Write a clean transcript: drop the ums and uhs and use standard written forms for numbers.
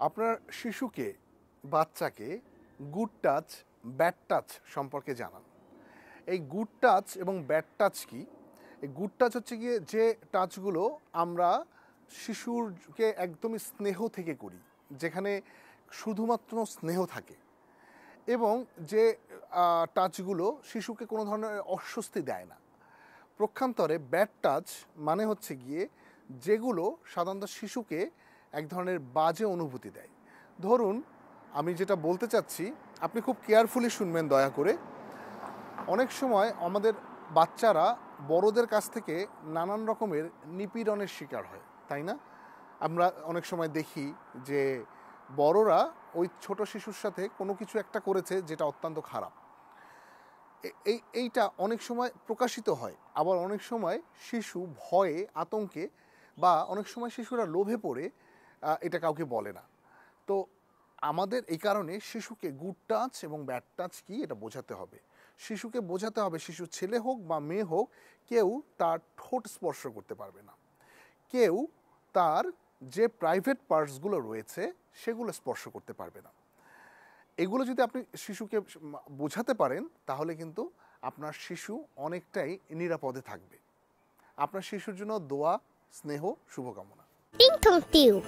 আপনার শিশুকে বাচ্চাকে গুড টাচ ব্যাড টাচ সম্পর্কে জানান। এই গুড টাচ এবং ব্যাড টাচ কি? এই গুড টাচ হচ্ছে গিয়ে যে টাচগুলো আমরা শিশুরকে একদমই স্নেহ থেকে করি, যেখানে শুধুমাত্র স্নেহ থাকে, এবং যে টাচগুলো শিশুকে কোনো ধরনের অস্বস্তি দেয় না। পক্ষান্তরে ব্যাড টাচ মানে হচ্ছে গিয়ে যেগুলো সাধারণত শিশুকে এক ধরনের বাজে অনুভূতি দেয়। ধরুন, আমি যেটা বলতে চাচ্ছি আপনি খুব কেয়ারফুলি শুনবেন দয়া করে। অনেক সময় আমাদের বাচ্চারা বড়দের কাছ থেকে নানান রকমের নিপীড়নের শিকার হয়, তাই না? আমরা অনেক সময় দেখি যে বড়রা ওই ছোট শিশুর সাথে কোনো কিছু একটা করেছে যেটা অত্যন্ত খারাপ। এইটা অনেক সময় প্রকাশিত হয়, আবার অনেক সময় শিশু ভয়ে আতঙ্কে বা অনেক সময় শিশুরা লোভে পড়ে এটা কাউকে বলে না। তো আমাদের এই কারণে শিশুকে গুড টাচ এবং ব্যাড টাচ কি এটা বোঝাতে হবে। শিশুকে বোঝাতে হবে শিশু ছেলে হোক বা মেয়ে হোক, কেউ তার ঠোঁট স্পর্শ করতে পারবে না, কেউ তার যে প্রাইভেট পার্টসগুলো রয়েছে সেগুলো স্পর্শ করতে পারবে না। এগুলো যদি আপনি শিশুকে বোঝাতে পারেন তাহলে কিন্তু আপনার শিশু অনেকটাই নিরাপদে থাকবে। আপনার শিশুর জন্য দোয়া, স্নেহ, শুভকামনা। টিংটং টিউব